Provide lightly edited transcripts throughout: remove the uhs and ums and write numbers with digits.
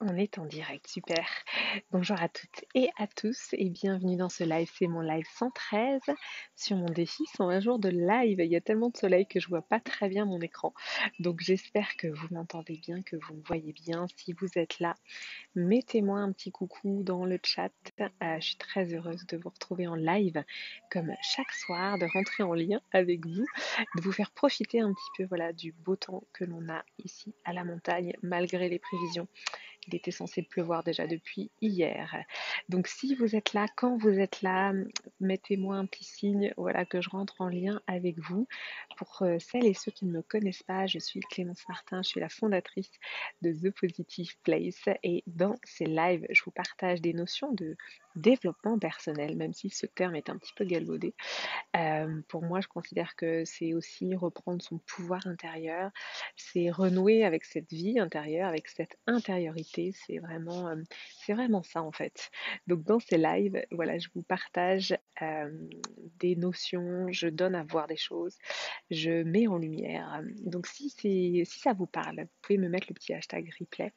On est en direct, super. Bonjour à toutes et à tous et bienvenue dans ce live. C'est mon live 113 sur mon défi 120 jours de live. Il y a tellement de soleil que je vois pas très bien mon écran. Donc j'espère que vous m'entendez bien, que vous me voyez bien. Si vous êtes là, mettez-moi un petit coucou dans le chat. Je suis très heureuse de vous retrouver en live comme chaque soir, de rentrer en lien avec vous, de vous faire profiter un petit peu voilà, du beau temps que l'on a ici à la montagne malgré les prévisions. Il était censé pleuvoir déjà depuis hier. Donc si vous êtes là, quand vous êtes là, mettez-moi un petit signe, voilà, que je rentre en lien avec vous. Pour celles et ceux qui ne me connaissent pas, je suis Clémence Martin, je suis la fondatrice de The Positive Place et dans ces lives, je vous partage des notions de développement personnel, même si ce terme est un petit peu galvaudé. Pour moi, je considère que c'est aussi reprendre son pouvoir intérieur, c'est renouer avec cette vie intérieure, avec cette intériorité. C'est vraiment ça en fait. Donc dans ces lives, voilà, je vous partage des notions, je donne à voir des choses, je mets en lumière. Donc si ça vous parle, vous pouvez me mettre le petit hashtag replay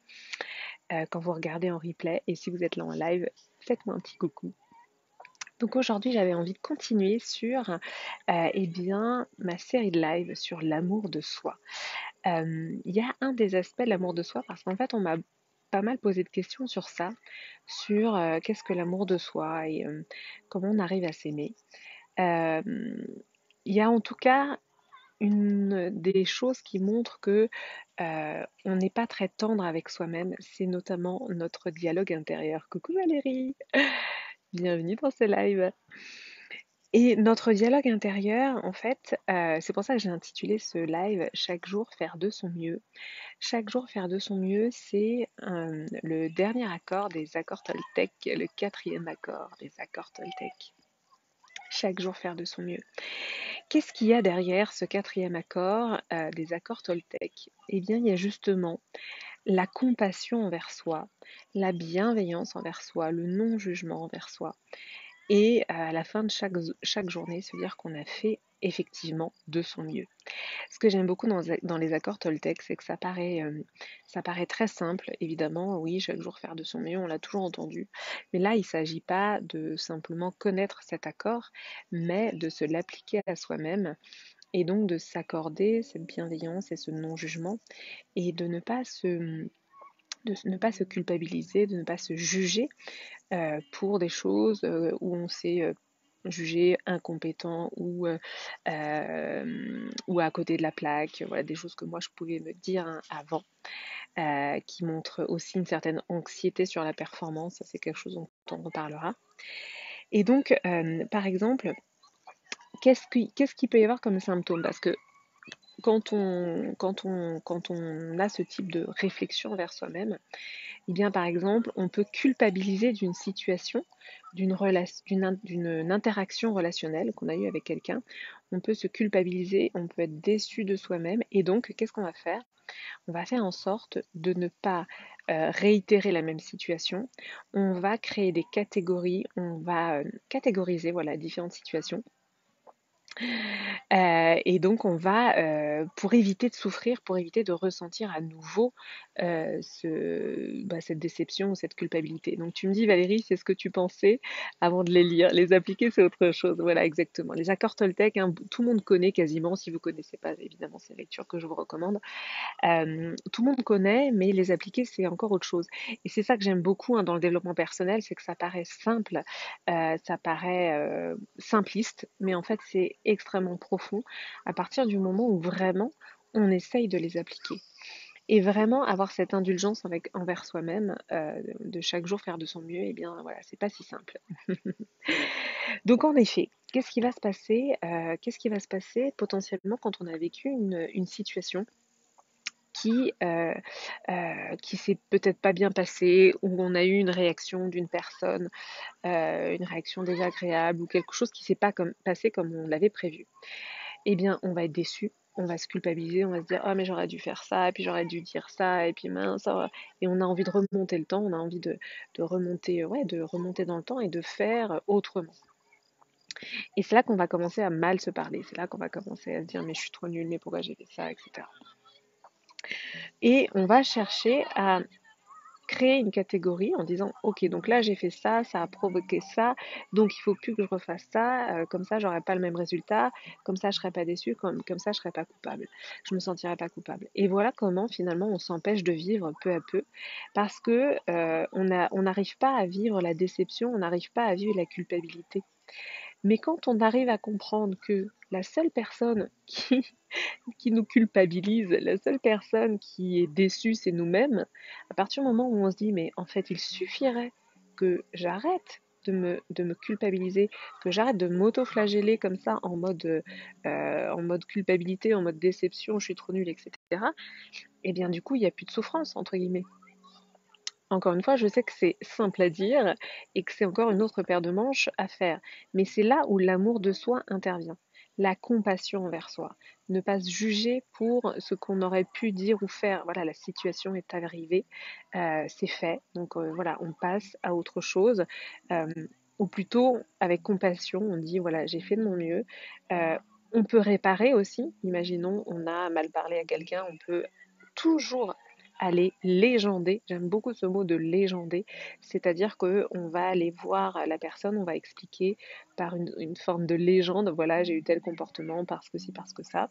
quand vous regardez en replay. Et si vous êtes là en live, faites-moi un petit coucou. Donc aujourd'hui, j'avais envie de continuer sur eh bien, ma série de live sur l'amour de soi. Il y a un des aspects de l'amour de soi, parce qu'en fait, on m'a pas mal posé de questions sur ça, sur qu'est-ce que l'amour de soi et comment on arrive à s'aimer. Euh, Il y a en tout cas une des choses qui montrent que on n'est pas très tendre avec soi-même, c'est notamment notre dialogue intérieur. Coucou Valérie, bienvenue dans ce live. Et notre dialogue intérieur, en fait, c'est pour ça que j'ai intitulé ce live Chaque jour faire de son mieux. Chaque jour faire de son mieux, c'est le dernier accord des accords Toltec, le quatrième accord des accords Toltec. Chaque jour faire de son mieux. Qu'est-ce qu'il y a derrière ce quatrième accord des accords Toltec? Eh bien, il y a justement la compassion envers soi, la bienveillance envers soi, le non-jugement envers soi. Et à la fin de chaque journée, se dire qu'on a fait effectivement de son mieux. Ce que j'aime beaucoup dans les accords Toltec, c'est que ça paraît très simple, évidemment, oui, chaque jour faire de son mieux, on l'a toujours entendu. Mais là, il ne s'agit pas de simplement connaître cet accord, mais de se l'appliquer à soi-même et donc de s'accorder cette bienveillance et ce non-jugement et de ne pas se culpabiliser, de ne pas se juger pour des choses où on s'est jugé incompétent ou à côté de la plaque. Voilà, des choses que moi je pouvais me dire avant, qui montrent aussi une certaine anxiété sur la performance. Ça, c'est quelque chose dont on reparlera. Et donc, par exemple, qu'est-ce qu'il peut y avoir comme symptôme? Parce que quand on a ce type de réflexion vers soi-même, eh bien, par exemple, on peut culpabiliser d'une situation, d'une interaction relationnelle qu'on a eue avec quelqu'un. On peut se culpabiliser, on peut être déçu de soi-même. Et donc, qu'est-ce qu'on va faire? On va faire en sorte de ne pas réitérer la même situation. On va créer des catégories, on va catégoriser voilà, différentes situations et donc on va, pour éviter de souffrir, pour éviter de ressentir à nouveau, cette déception ou cette culpabilité. Donc tu me dis Valérie, c'est ce que tu pensais avant de les lire. Les appliquer, c'est autre chose. Voilà, exactement. Les accords Toltec, hein, tout le monde connaît quasiment. Si vous ne connaissez pas, évidemment, c'est une lecture que je vous recommande. Tout le monde connaît, mais les appliquer, c'est encore autre chose. Et c'est ça que j'aime beaucoup dans le développement personnel, c'est que ça paraît simple, ça paraît simpliste, mais en fait c'est extrêmement profond à partir du moment où vraiment on essaye de les appliquer. Et vraiment avoir cette indulgence envers soi-même, de chaque jour faire de son mieux, et bien voilà, c'est pas si simple. Donc en effet, qu'est-ce qui va se passer potentiellement quand on a vécu une situation qui, qui s'est peut-être pas bien passé, où on a eu une réaction d'une personne, une réaction désagréable ou quelque chose qui s'est pas passé comme on l'avait prévu. Eh bien, on va être déçu, on va se culpabiliser, on va se dire ah mais j'aurais dû faire ça, et puis j'aurais dû dire ça, et puis mince, et on a envie de remonter le temps, on a envie de remonter, ouais, de remonter dans le temps et de faire autrement. Et c'est là qu'on va commencer à mal se parler, c'est là qu'on va commencer à se dire mais je suis trop nulle, mais pourquoi j'ai fait ça, etc. Et on va chercher à créer une catégorie en disant ok, donc là j'ai fait ça, ça a provoqué ça, donc il faut plus que je refasse ça, comme ça j'aurai pas le même résultat, comme ça je serai pas déçue, comme ça je serai pas coupable, je me sentirai pas coupable. Et voilà comment finalement on s'empêche de vivre peu à peu parce que on n'arrive pas à vivre la déception, on n'arrive pas à vivre la culpabilité. Mais quand on arrive à comprendre que la seule personne qui nous culpabilise, la seule personne qui est déçue, c'est nous-mêmes, à partir du moment où on se dit, mais en fait, il suffirait que j'arrête de me culpabiliser, que j'arrête de m'auto-flageller comme ça en mode culpabilité, en mode déception, je suis trop nulle, etc. Et bien du coup, il n'y a plus de souffrance, entre guillemets. Encore une fois, je sais que c'est simple à dire et que c'est encore une autre paire de manches à faire, mais c'est là où l'amour de soi intervient. La compassion envers soi, ne pas se juger pour ce qu'on aurait pu dire ou faire. Voilà, la situation est arrivée, c'est fait, donc voilà, on passe à autre chose, euh, ou plutôt avec compassion, on dit voilà, j'ai fait de mon mieux. Euh, on peut réparer aussi, imaginons, on a mal parlé à quelqu'un, on peut toujours aller légender, j'aime beaucoup ce mot de légender, c'est-à-dire qu'on va aller voir la personne, on va expliquer par une forme de légende, voilà, j'ai eu tel comportement parce que ci, parce que ça.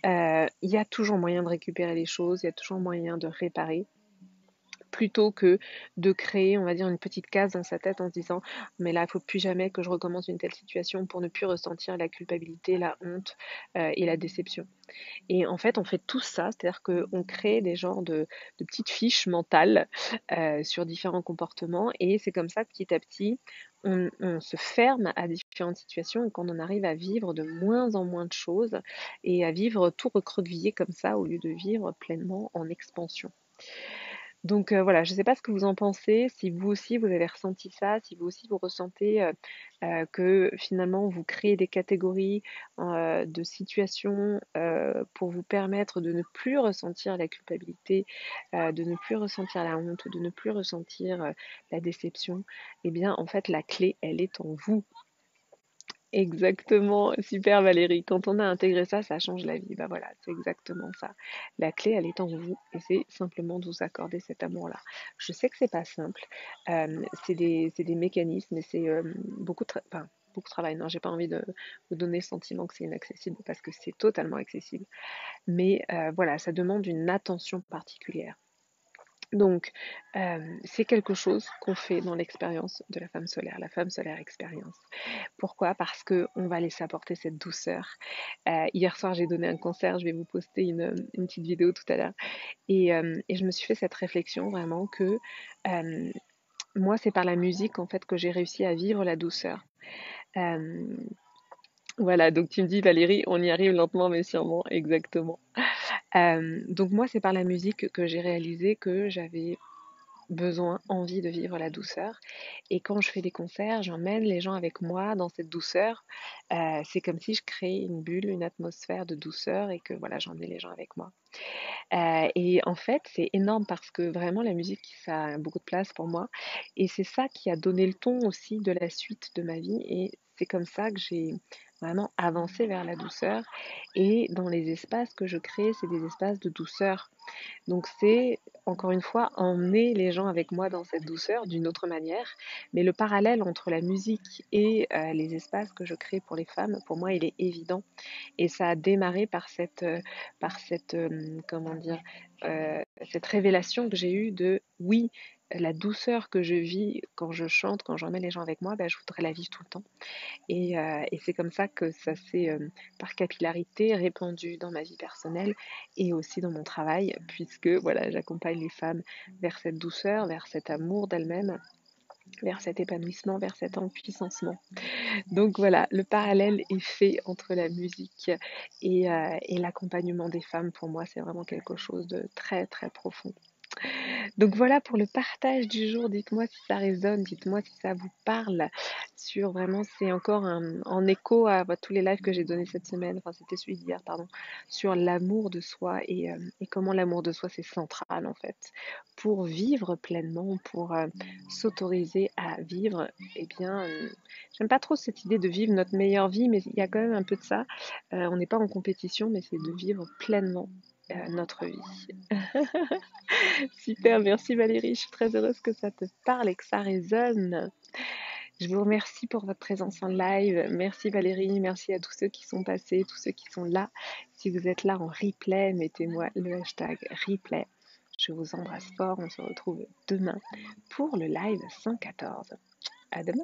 Il y a toujours moyen de récupérer les choses, il y a toujours moyen de réparer plutôt que de créer, on va dire, une petite case dans sa tête en se disant mais là, il ne faut plus jamais que je recommence une telle situation pour ne plus ressentir la culpabilité, la honte et la déception. Et en fait, on fait tout ça, c'est-à-dire qu'on crée des genres de petites fiches mentales sur différents comportements et c'est comme ça que petit à petit, on se ferme à différentes situations et qu'on en arrive à vivre de moins en moins de choses et à vivre tout recroquevillé comme ça au lieu de vivre pleinement en expansion. Donc voilà, je ne sais pas ce que vous en pensez, si vous aussi vous avez ressenti ça, si vous aussi vous ressentez que finalement vous créez des catégories de situations pour vous permettre de ne plus ressentir la culpabilité, de ne plus ressentir la honte, de ne plus ressentir la déception, eh bien en fait la clé elle est en vous. Exactement, super Valérie. Quand on a intégré ça, ça change la vie. Bah voilà, c'est exactement ça. La clé, elle est en vous et c'est simplement de vous accorder cet amour-là. Je sais que c'est pas simple, c'est des mécanismes et c'est enfin, beaucoup de travail. Non, j'ai pas envie de vous donner le sentiment que c'est inaccessible parce que c'est totalement accessible. Mais voilà, ça demande une attention particulière. Donc, c'est quelque chose qu'on fait dans l'expérience de la femme solaire expérience. Pourquoi? Parce qu'on va laisser apporter cette douceur. Hier soir, j'ai donné un concert, je vais vous poster une petite vidéo tout à l'heure. Et je me suis fait cette réflexion vraiment que euh, moi, c'est par la musique en fait que j'ai réussi à vivre la douceur. Euh, voilà, donc tu me dis Valérie, on y arrive lentement mais sûrement, exactement. Donc moi, c'est par la musique que j'ai réalisé que j'avais besoin, envie de vivre la douceur. Et quand je fais des concerts, j'emmène les gens avec moi dans cette douceur. C'est comme si je créais une bulle, une atmosphère de douceur et que voilà, j'emmenais les gens avec moi. Et en fait, c'est énorme parce que vraiment la musique, ça a beaucoup de place pour moi. Et c'est ça qui a donné le ton aussi de la suite de ma vie. Et c'est comme ça que j'ai vraiment avancé vers la douceur. Et dans les espaces que je crée, c'est des espaces de douceur. Donc c'est, encore une fois, emmener les gens avec moi dans cette douceur d'une autre manière. Mais le parallèle entre la musique et les espaces que je crée pour les femmes, pour moi, il est évident. Et ça a démarré par cette comment dire, cette révélation que j'ai eue de oui, la douceur que je vis quand je chante, quand j'emmène les gens avec moi, ben, je voudrais la vivre tout le temps. Et c'est comme ça que ça s'est, par capillarité, répandu dans ma vie personnelle et aussi dans mon travail, puisque voilà, j'accompagne les femmes vers cette douceur, vers cet amour d'elles-mêmes, vers cet épanouissement, vers cet empuissancement. Donc voilà, le parallèle est fait entre la musique et l'accompagnement des femmes. Pour moi, c'est vraiment quelque chose de très très profond. Donc voilà pour le partage du jour. Dites-moi si ça résonne, dites-moi si ça vous parle. Sur vraiment, c'est encore en écho à tous les lives que j'ai donnés cette semaine, enfin c'était celui d'hier, pardon, sur l'amour de soi et comment l'amour de soi c'est central en fait. Pour vivre pleinement, pour s'autoriser à vivre, eh bien, j'aime pas trop cette idée de vivre notre meilleure vie, mais il y a quand même un peu de ça. On n'est pas en compétition, mais c'est de vivre pleinement notre vie. Super, merci Valérie, je suis très heureuse que ça te parle et que ça résonne. Je vous remercie pour votre présence en live. Merci Valérie, merci à tous ceux qui sont passés, tous ceux qui sont là. Si vous êtes là en replay, mettez-moi le hashtag replay. Je vous embrasse fort, on se retrouve demain pour le live 114. À demain.